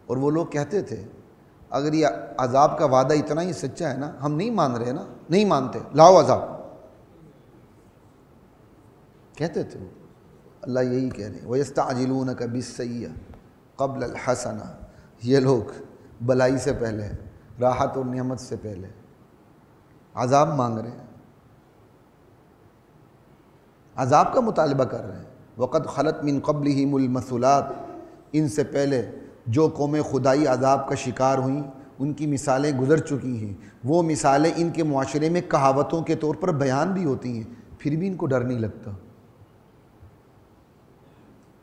اور وہ لوگ کہتے تھے اگر یہ عذاب کا وعدہ اتنا ہی سچا ہے نا, ہم نہیں مان رہے نا, نہیں مانتے, لاؤ عذاب. کہتے تھے. اللہ یہی کہہ رہے ہیں وَيَسْتَعْجِلُونَكَ بِالسَّيِّئَةِ قَبْلَ الْحَسَنَةِ. یہ لوگ بلائی سے پہلے, راحت اور نعمت سے پہلے عذاب مانگ رہے ہیں, عذاب کا مطالبہ کر رہے ہیں. وَقَدْ خَلَتْ مِن قَبْلِهِمُ الْمَثُلَاتِ. ان سے پہلے جو قومیں خدائی عذاب کا شکار ہوئیں ان کی مثالیں گزر چکی ہیں. وہ مثالیں ان کے معاشرے میں کہاوتوں کے طور پر بیان بھی ہوتی ہیں, پھر بھی ان کو ڈر نہیں لگتا.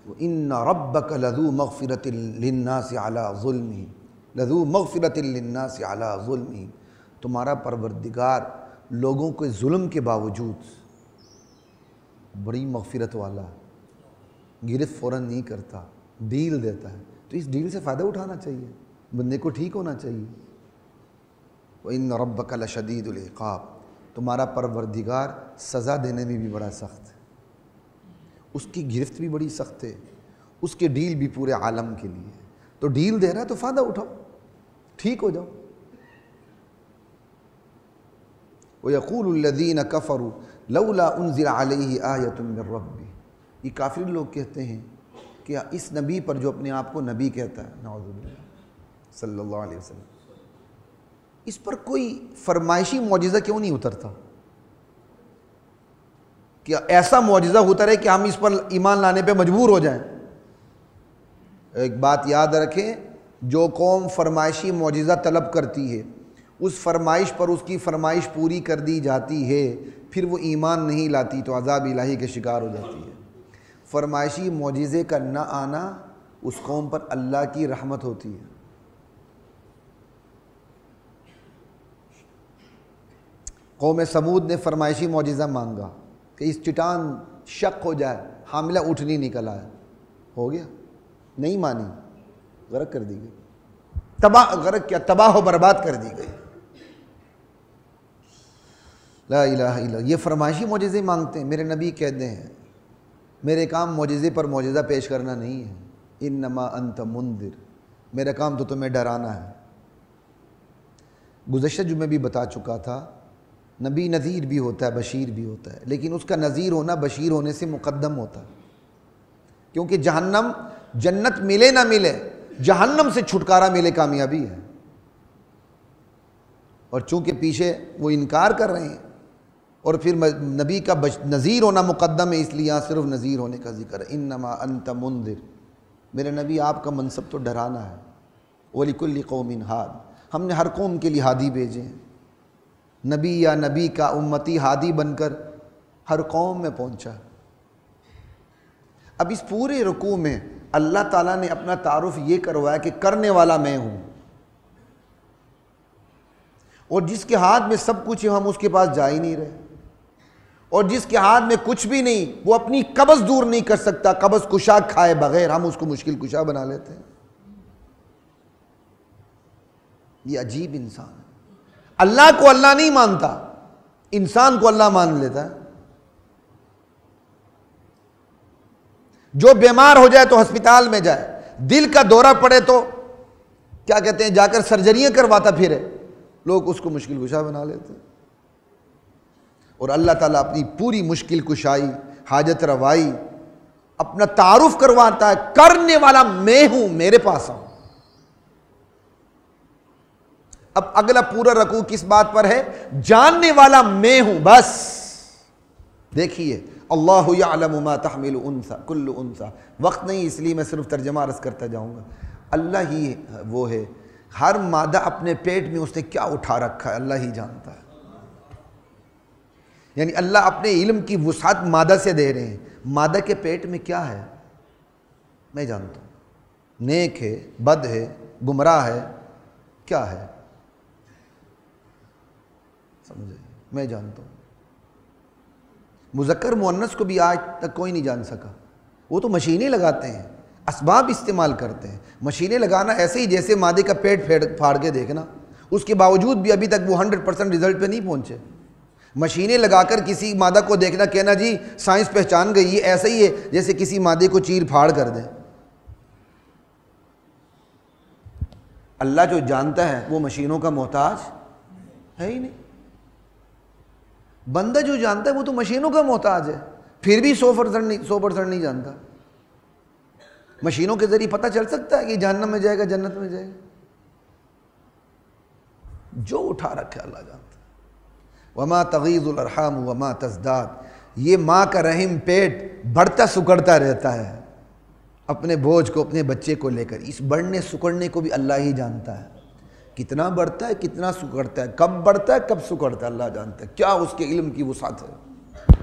وَإِنَّ رَبَّكَ لَذُو مَغْفِرَةٍ لِلنَّاسِ عَلَىٰ ظُلْمِهِمْ لَذُو مَغْفِرَةٍ لِلنَّاسِ عَلَىٰ ظُلْمِهِمْ. تمہارا پروردگار لوگوں کے ظلم کے باوجود بڑی مغفرت والا, گرفت فوراً نہیں کرتا, ڈیل دیتا ہے. تو اس ڈیل سے فائدہ اٹھانا چاہیے, بندے کو ٹھیک ہونا چاہیے. وَإِنَّ رَبَّكَ لَشَدِيدُ الْعِقَابِ. تمہارا پروردگار سزا دینے میں بھی بڑا سخت ہے, اس کی گرفت بھی بڑی سخت ہے, اس کے ڈیل بھی پورے عالم کے لیے. تو ڈیل دے رہا ہے تو فائدہ اٹھاؤ, ٹھیک ہو جاؤ. وَيَقُولُ الَّذِينَ كَفَرُوا لَوْلَا أُنزِلَ عَلَيْهِ آيَةٌ مِّن رَّبِّهِ. یہ کافر لوگ کہتے ہیں کہ اس نبی پر جو اپنے آپ کو نبی کہتا ہے, نعوذ باللہ, صلی اللہ علیہ وسلم, اس پر کوئی فرمائشی معجزہ کیوں نہیں اترتا, کہ ایسا معجزہ اترے کہ ہم اس پر ایمان لانے پہ مجبور ہو جائیں. ایک بات یاد رکھیں, جو قوم فرمائشی معجزہ طلب کرتی ہے اس فرمائش پر اس کی فرمائش پوری کر دی جاتی ہے, پھر وہ ایمان نہیں لاتی تو عذاب الہی کے شکار ہو جاتی ہے. فرمائشی معجزے کا نہ آنا اس قوم پر اللہ کی رحمت ہوتی ہے. قوم سمود نے فرمائشی معجزہ مانگا کہ اس چٹان شق ہو جائے, حاملہ اٹھنی نکل آئے, ہو گیا, نہیں مانی, غرق کر دی گئی. غرق کیا, تباہ و برباد کر دی گئی. لا الہ الا اللہ. یہ فرمائشی معجزے مانگتے ہیں. میرے نبی کہتے ہیں میرے کام معجزے پر معجزہ پیش کرنا نہیں ہے, انما انت منذر, میرا کام تو تمہیں ڈرانا ہے. گزشتہ جمعے بھی بتا چکا تھا, نبی نذیر بھی ہوتا ہے, بشیر بھی ہوتا ہے, لیکن اس کا نذیر ہونا بشیر ہونے سے مقدم ہوتا ہے, کیونکہ جہنم, جنت ملے نہ ملے, جہنم سے چھٹکارا ملے کامیابی ہے. اور چونکہ پیچھے وہ انکار کر رہے ہیں اور پھر نبی کا نذیر ہونا مقدم ہے, اس لیے یہاں صرف نذیر ہونے کا ذکر ہے. انما انت منذر, میرے نبی آپ کا منصب تو ڈرانا ہے. وَلِكُلِّ قَوْمٍ ہاد, ہم نے ہر قوم کے لیے ہادی بھیجے ہیں. نبی یا نبی کا امتی ہادی بن کر ہر قوم میں پہنچا. اب اس پورے رکوع میں اللہ تعالیٰ نے اپنا تعارف یہ کروایا کہ کرنے والا میں ہوں, اور جس کے ہاتھ میں سب کچھ ہے ہم اس کے پاس جا ہی نہیں رہے, اور جس کے ہاتھ میں کچھ بھی نہیں وہ اپنی قبض دور نہیں کر سکتا, قبض کشا کھائے بغیر ہم اس کو مشکل کشا بنا لیتے ہیں. یہ عجیب انسان ہے. اللہ کو اللہ نہیں مانتا, انسان کو اللہ مان لیتا ہے. جو بیمار ہو جائے تو ہسپتال میں جائے, دل کا دورہ پڑے تو کیا کہتے ہیں جا کر سرجریاں کرواتا پھرے, لوگ اس کو مشکل کشا بنا لیتے ہیں. اور اللہ تعالیٰ اپنی پوری مشکل کشائی, حاجت روائی, اپنا تعارف کرواتا ہے, کرنے والا میں ہوں, میرے پاس آؤ. اب اگلا پورا رکوع کس بات پر ہے؟ جاننے والا میں ہوں. بس دیکھیے, اللہ یعلم ما تحمل انثی کل انثی. وقت نہیں اس لیے میں صرف ترجمہ عرض کرتا جاؤں گا. اللہ ہی وہ ہے, ہر مادہ اپنے پیٹ میں اس نے کیا اٹھا رکھا ہے اللہ ہی جانتا ہے. یعنی اللہ اپنے علم کی وسعت مادہ سے دے رہے ہیں. مادہ کے پیٹ میں کیا ہے میں جانتا ہوں. نیک ہے, بد ہے, گمراہ ہے, کیا ہے سمجھے, میں جانتا ہوں. مذکر مؤنث کو بھی آج تک کوئی نہیں جان سکا. وہ تو مشینیں لگاتے ہیں, اسباب استعمال کرتے ہیں. مشینیں لگانا ایسے ہی جیسے مادے کا پیٹ پھاڑ کے دیکھنا, اس کے باوجود بھی ابھی تک وہ 100% رزلٹ پہ نہیں پہنچے. مشینیں لگا کر کسی مادہ کو دیکھنا, کہنا جی سائنس پہچان گئی, یہ ایسا ہی ہے جیسے کسی مادے کو چیر پھاڑ کر دیں. اللہ جو جانتا ہے وہ مشینوں کا محتاج ہے ہی نہیں. بندہ جو جانتا ہے وہ تو مشینوں کا محتاج ہے, پھر بھی 100% نہیں جانتا. مشینوں کے ذریعے پتہ چل سکتا ہے کہ جہنم میں جائے گا جنت میں جائے گا. جو اٹھا رکھا اللہ جانتا ہے. وما تغیض الارحام وما تزداد. یہ ماں کا رحم پیٹ بڑھتا سکڑتا رہتا ہے اپنے بوجھ کو, اپنے بچے کو لے کر. اس بڑھنے سکڑنے کو بھی اللہ ہی جانتا ہے. کتنا بڑھتا ہے, کتنا سکڑتا ہے, کب بڑھتا ہے, کب سکڑتا ہے, اللہ جانتا ہے. کیا اس کے علم کی وسعت ہے.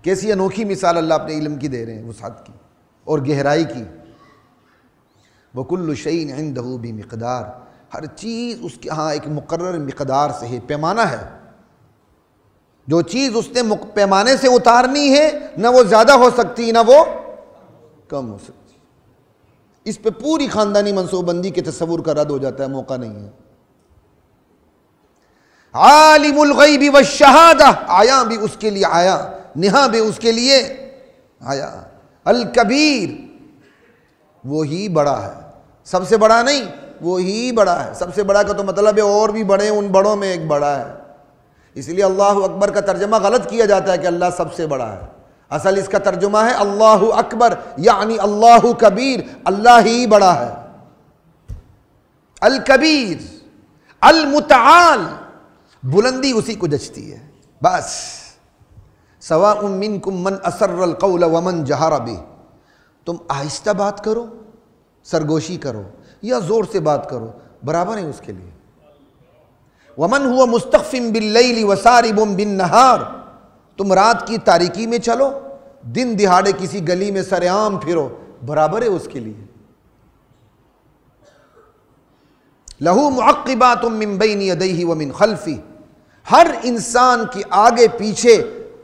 کیسی انوکھی مثال اللہ اپنے علم کی دے رہے ہیں, وسعت کی اور گہرائی کی. وَكُلُّ شَيْءٍ عِندَهُ بِمِقْدَار. ہر چیز اس کے ہاں ایک مقرر مقدار سے ہے, پیمانہ ہے. جو چیز اس نے پیمانے سے اتارنی ہے, نہ وہ زیادہ ہو سکتی نہ وہ کم ہو سکتی. اس پہ پوری خاندانی منصوبہ بندی کے تصور کا رد ہو جاتا ہے, موقع نہیں ہے. عالم الغیب والشہادہ, آیا بھی اس کے لیے آیا, نہا بھی اس کے لیے آیا. الکبیر, وہی بڑا ہے, سب سے بڑا نہیں, وہی بڑا ہے. سب سے بڑا کا تو مطلب ہے اور بھی بڑے, ان بڑوں میں ایک بڑا ہے. اس لیے اللہ اکبر کا ترجمہ غلط کیا جاتا ہے کہ اللہ سب سے بڑا ہے. اصل اس کا ترجمہ ہے اللہ اکبر, یعنی اللہ کبیر, اللہ ہی بڑا ہے. الکبیر, المتعال, بلندی اسی کو جچتی ہے. بس سواء منکم من اسر القول ومن جہر بہ. تم آہستہ بات کرو, سرگوشی کرو, یا زور سے بات کرو, برابر ہے اس کے لیے. ومن هو مستخف باللیل وسارب بالنہار. تم رات کی تاریکی میں چلو, دن دہاڑے کسی گلی میں سرعام پھرو, برابر ہے اس کے لیے. لہو معقبات من بین یدیہ ومن خلفہ. ہر انسان کے آگے پیچھے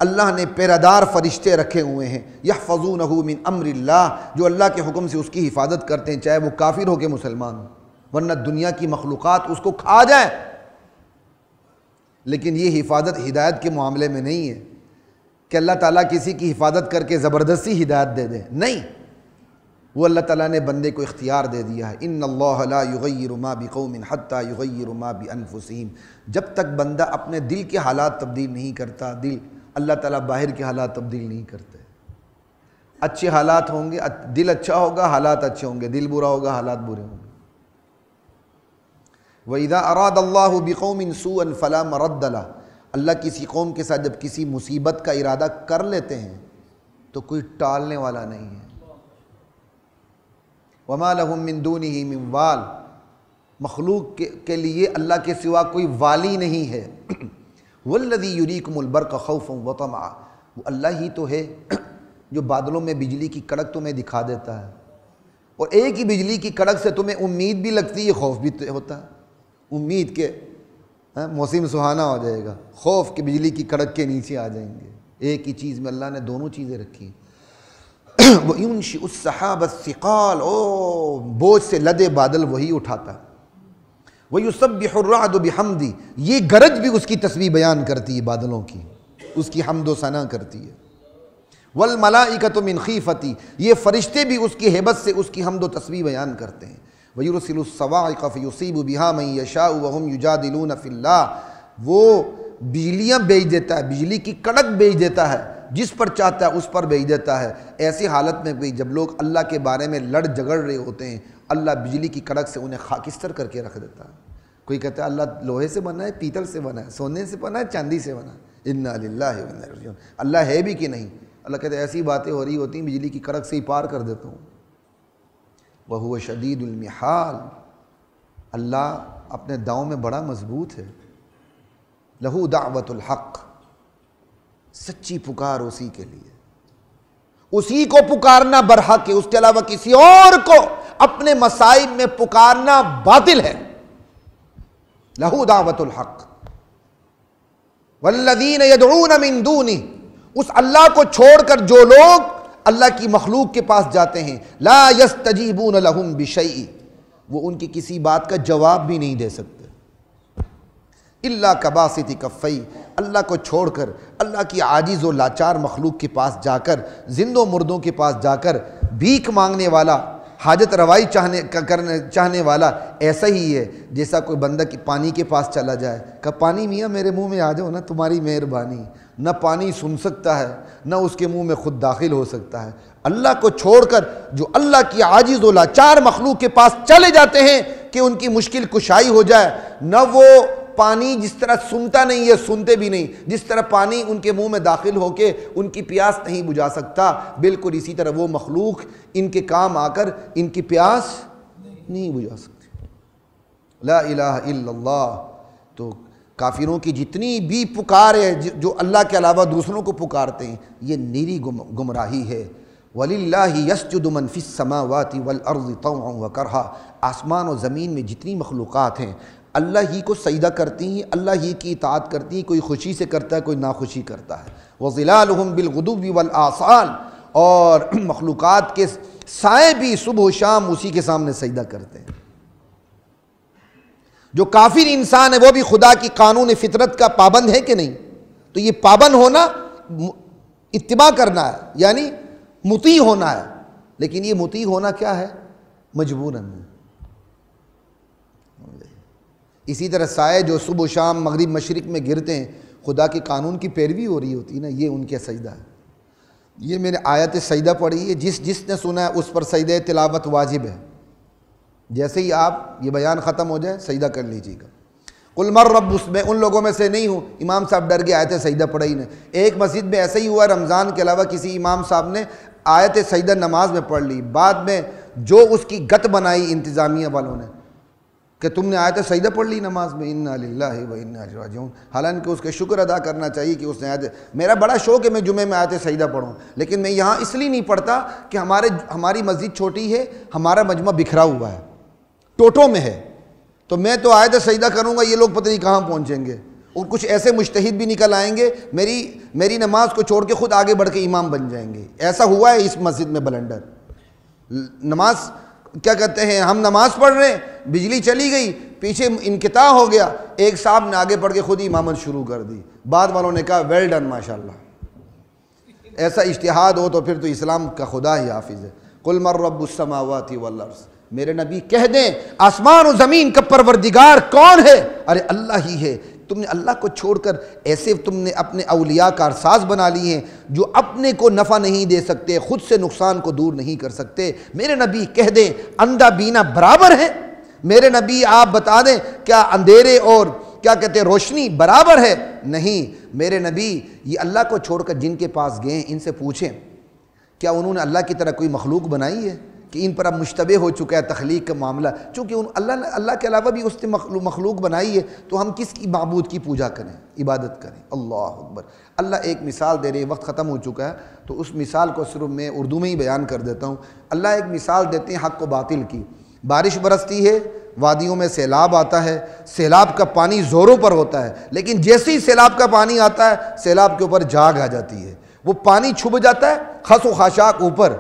اللہ نے پیرادار فرشتے رکھے ہوئے ہیں. یحفظونہ من امر اللہ, جو اللہ کے حکم سے اس کی حفاظت کرتے ہیں, چاہے وہ کافر ہو کے مسلمان ہو, ورنہ دنیا کی مخلوقات اس کو کھا جائے. لیکن یہ حفاظت ہدایت کے معاملے میں نہیں ہے کہ اللہ تعالیٰ کسی کی حفاظت کر کے زبردستی ہدایت دے دے. نہیں, وہ اللہ تعالیٰ نے بندے کو اختیار دے دیا ہے. ان اللہ لا یغیر ما بقوم حتی یغیروا ما بانفسہم. جب تک بندہ اپنے دل کے حالات تبدیل نہیں کرتا, اللہ تعالیٰ باہر کے حالات تبدیل نہیں کرتے. اچھے حالات ہوں گے, دل اچھا ہوگا, حالات اچھے ہوں گے, دل برا ہوگا, حالات برے ہوں گے. وَإِذَا أَرَادَ اللَّهُ بِقَوْمٍ سُوءًا فَلَا مَرَدَّ لَهُ. اللہ کسی قوم کے ساتھ جب کسی مصیبت کا ارادہ کر لیتے ہیں تو کوئی ٹالنے والا نہیں ہے. وَمَا لَهُم مِّن دُونِهِ مِّن وَالٍ. مخلوق کے لیے اللہ کے سوا کوئی والی نہیں ہے. وَالَّذِي يُرِيكُمُ الْبَرْقَ خَوْفًا وَطَمَعًا. وہ اللہ ہی تو ہے جو بادلوں میں بجلی کی کڑک تمہیں دکھا دیتا ہے, اور ایک ہی بجلی کی کڑک سے تمہیں امید بھی لگتی ہے, خوف بھی ہوتا ہے. امید کے موسم سہانا ہو جائے گا, خوف کے بجلی کی کڑک کے نیچے آ جائیں گے. ایک ہی چیز میں اللہ نے دونوں چیزیں رکھی ہیں. وَيُنشِئُ السَّحَابَ الثِّقَالَ. او بوجھ سے لدے بادل وہی اٹھاتا. وَيُسَبِّحُ الرَّعْدُ بِحَمْدِ، یہ گرج بھی اس کی تسبیح بیان کرتی ہے، بادلوں کی اس کی حمد و ثنا کرتی ہے۔ وَالْمَلَائِكَةُ مِنْ خِیفَتِهِ، یہ فرشتے بھی اس کی ہیبت سے اس کی حمد و تسبیح بیان کرتے ہیں۔ وَيُرْسِلُ الصَّوَاعِقَ فَيُصِيبُ بِهَا مَن يَشَاءُ وَهُمْ يُجَادِلُونَ فِي اللَّهِ، وہ بجلیاں بھیج دیتا ہے، بجلی کی کڑک بھیج دیتا ہے، جس پر چاہتا ہے اس پر بھیج دیتا ہے۔ ایسی حالت میں بھی جب لوگ اللہ کے بارے میں لڑ جھگڑ رہے ہوتے ہیں، اللہ بجلی کی کڑک سے انہیں خاکستر کر کے رکھ دیتا ہے۔ کوئی کہتا ہے اللہ لوہے سے بنا ہے، پیتل سے بنا ہے، سونے سے بنا ہے، چاندی سے بنا ہے، انا للہ و انا الیہ راجعون، اللہ ہے بھی کہ نہیں؟ اللہ کہتا ہے ایسی باتیں ہو رہی ہوتی ہیں، بجلی کی کڑک سے ہی پار کر دیتا ہوں۔ وَهُوَ شَدِيدُ الْمِحَالِ، اللہ اپنے داؤں میں بڑا مضبوط ہے۔ لَهُ دعوت الحق، سچی پکار اسی کے لیے، اسی کو پکارنا برحق ہے، اس کے علاوہ کسی اور کو اپنے مصائب میں پکارنا باطل ہے۔ لَهُ دعوت الحق وَالَّذِينَ يَدْعُونَ مِن دُونِهِ، اس اللہ کو چھوڑ کر جو لوگ اللہ کی مخلوق کے پاس جاتے ہیں، لا يستجیبون لهم بشیء، وہ ان کی کسی بات کا جواب بھی نہیں دے سکتے۔ الا کباسط کفیہ، اللہ کو چھوڑ کر اللہ کی عاجز و لاچار مخلوق کے پاس جا کر، زندوں مردوں کے پاس جا کر بھیک مانگنے والا، حاجت روائی چاہنے والا ایسا ہی ہے جیسا کوئی بندہ کی پانی کے پاس چلا جائے کہ پانی میاں میرے منہ میں آ جاؤ نا، تمہاری مہربانی۔ نہ پانی سن سکتا ہے، نہ اس کے منہ میں خود داخل ہو سکتا ہے۔ اللہ کو چھوڑ کر جو اللہ کی عاجز و لاچار مخلوق کے پاس چلے جاتے ہیں کہ ان کی مشکل کشائی ہو جائے، نہ وہ پانی جس طرح سنتا نہیں ہے، سنتے بھی نہیں، جس طرح پانی ان کے منہ میں داخل ہو کے ان کی پیاس نہیں بجھا سکتا، بالکل اسی طرح وہ مخلوق ان کے کام آ کر ان کی پیاس نہیں بجھا سکتی۔ لا الہ الا اللہ۔ تو کافروں کی جتنی بھی پکار ہے جو اللہ کے علاوہ دوسروں کو پکارتے ہیں، یہ نیری گمراہی ہے۔ وَلِلَّهِ يَسْجُدُ مَن فِي السَّمَاوَاتِ وَالْأَرْضِ طَوْعًا وَكَرْهًا، آسمان و زمین میں جتنی مخلوقات ہیں اللہ ہی کو سجدہ کرتی ہیں، اللہ ہی کی اطاعت کرتی ہیں، کوئی خوشی سے کرتا ہے، کوئی ناخوشی کرتا ہے۔ وَظِلَالُهُمْ بِالْغُدُوِّ وَالْآصَالِ، اور مخلوقات کے سائے بھی صبح و شام اسی کے سامنے سجدہ کرتے ہیں۔ جو کافر انسان ہے وہ بھی خدا کی قانون فطرت کا پابند ہے کہ نہیں؟ تو یہ پابند ہونا اتباع کرنا ہے، یعنی مطیع ہونا ہے، لیکن یہ مطیع ہونا کیا ہے؟ مجبوراً۔ اسی طرح سائے جو صبح و شام مغرب مشرق میں گرتے ہیں، خدا کے قانون کی پیروی ہو رہی ہوتی ہے نا، یہ ان کے سجدہ ہے۔ یہ میں نے آیت سجدہ پڑھی ہے، جس نے سنا ہے اس پر سجدہ تلاوت واجب ہے۔ جیسے ہی آپ یہ بیان ختم ہو جائے سجدہ کر لیجیے گا۔ قل من رب، میں ان لوگوں میں سے نہیں ہوں، امام صاحب ڈر گئے آیت سجدہ پڑھا ہی نہیں۔ ایک مسجد میں ایسا ہی ہوا، رمضان کے علاوہ کسی امام صاحب نے آیت سجدہ نماز میں پڑھ لی، بعد میں جو اس کی گت بنائی انتظامیہ والوں نے کہ تم نے آیت سجدہ پڑھ لی نماز میں، انا للہ و انا الیہ راجعون۔ حالانکہ اس کے شکر ادا کرنا چاہیے کہ اس نے میرا بڑا شوق ہے میں جمعے میں آیت سجدہ پڑھوں، لیکن میں یہاں اس لیے نہیں پڑھتا کہ ہماری مسجد چھوٹی ہے، ہمارا مجمع بکھرا ہوا ہے، ٹوٹوں میں ہے، تو میں تو آیت سجدہ کروں گا، یہ لوگ پتہ نہیں کہاں پہنچیں گے، اور کچھ ایسے مجتہد بھی نکل آئیں گے میری نماز کو چھوڑ کے خود آگے بڑھ کے امام بن جائیں گے۔ ایسا ہوا ہے اس مسجد میں بلنڈر، نماز کیا کہتے ہیں، ہم نماز پڑھ رہے ہیں، بجلی چلی گئی، پیچھے انقطاع ہو گیا، ایک صاحب نے آگے بڑھ کے خود ہی امامت شروع کر دی، بعد والوں نے کہا ویل ڈن ماشاءاللہ۔ ایسا اجتہاد ہو تو پھر تو اسلام کا خدا ہی حافظ ہے۔ قل من رب السماوات والارض، میرے نبی کہہ دیں آسمان و زمین کا پروردگار کون ہے؟ ارے اللہ ہی ہے۔ تم نے اللہ کو چھوڑ کر ایسے تم نے اپنے اولیاء کارساز بنا لیے ہیں جو اپنے کو نفع نہیں دے سکتے، خود سے نقصان کو دور نہیں کر سکتے۔ میرے نبی کہہ دیں اندھا بینا برابر ہے؟ میرے نبی آپ بتا دیں کیا اندھیرے اور کیا کہتے ہیں روشنی برابر ہے؟ نہیں۔ میرے نبی یہ اللہ کو چھوڑ کر جن کے پاس گئے ان سے پوچھیں کیا انہوں نے اللہ کی طرح کوئی مخلوق بنائی ہے کہ ان پر اب مشتبہ ہو چکا ہے تخلیق کا معاملہ؟ چونکہ اللہ کے علاوہ بھی اس نے مخلوق بنائی ہے، تو ہم کس کی معبود کی پوجا کریں، عبادت کریں؟ اللہ اکبر۔ اللہ ایک مثال دے رہے ہیں، وقت ختم ہو چکا ہے تو اس مثال کو صرف میں اردو میں ہی بیان کر دیتا ہوں۔ اللہ ایک مثال دیتے ہیں حق و باطل کی۔ بارش برستی ہے، وادیوں میں سیلاب آتا ہے، سیلاب کا پانی زوروں پر ہوتا ہے، لیکن جیسے ہی سیلاب کا پانی آتا ہے سیلاب کے اوپر جاگ آ جاتی ہے، وہ پانی چھپ جاتا ہے، خس و خاشاک اوپر،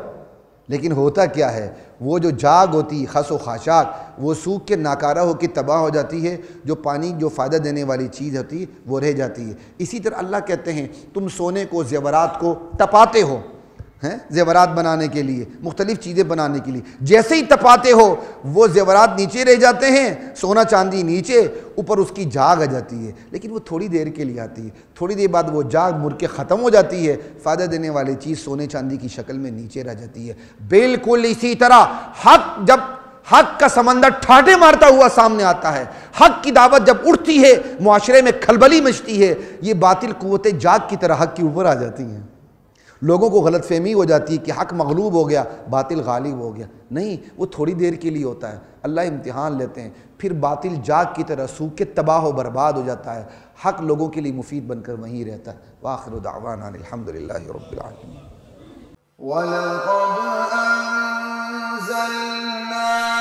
لیکن ہوتا کیا ہے وہ جو جاگ ہوتی خس و خاشاک وہ سوکھ کے ناکارہ ہو کے تباہ ہو جاتی ہے، جو پانی جو فائدہ دینے والی چیز ہوتی ہے وہ رہ جاتی ہے۔ اسی طرح اللہ کہتے ہیں تم سونے کو زیورات کو تپاتے ہو، زیورات بنانے کے لیے، مختلف چیزیں بنانے کے لیے، جیسے ہی تپاتے ہو وہ زیورات نیچے رہ جاتے ہیں، سونا چاندی نیچے، اوپر اس کی جاگ آ جاتی ہے، لیکن وہ تھوڑی دیر کے لیے آتی ہے، تھوڑی دیر بعد وہ جاگ مر کے ختم ہو جاتی ہے، فائدہ دینے والی چیز سونے چاندی کی شکل میں نیچے رہ جاتی ہے۔ بالکل اسی طرح جب حق کا سمندر ٹھاٹے مارتا ہوا سامنے آتا ہے، حق کی دعوت جب اٹھتی ہے، معاشرے میں کھلبلی مچتی ہے، یہ باطل قوتیں جاگ کی طرح حق کے اوپر آ جاتی ہیں۔ لوگوں کو غلط فہمی ہو جاتی ہے کہ حق مغلوب ہو گیا، باطل غالب ہو گیا، نہیں، وہ تھوڑی دیر کے لیے ہوتا ہے، اللہ امتحان لیتے ہیں، پھر باطل جاگ کی طرح سوکھ کے تباہ و برباد ہو جاتا ہے، حق لوگوں کے لیے مفید بن کر وہیں رہتا ہے۔ وآخر دعوانا الحمدللہ رب العالمین۔ وَلَقَدْ أَنزَلْنَا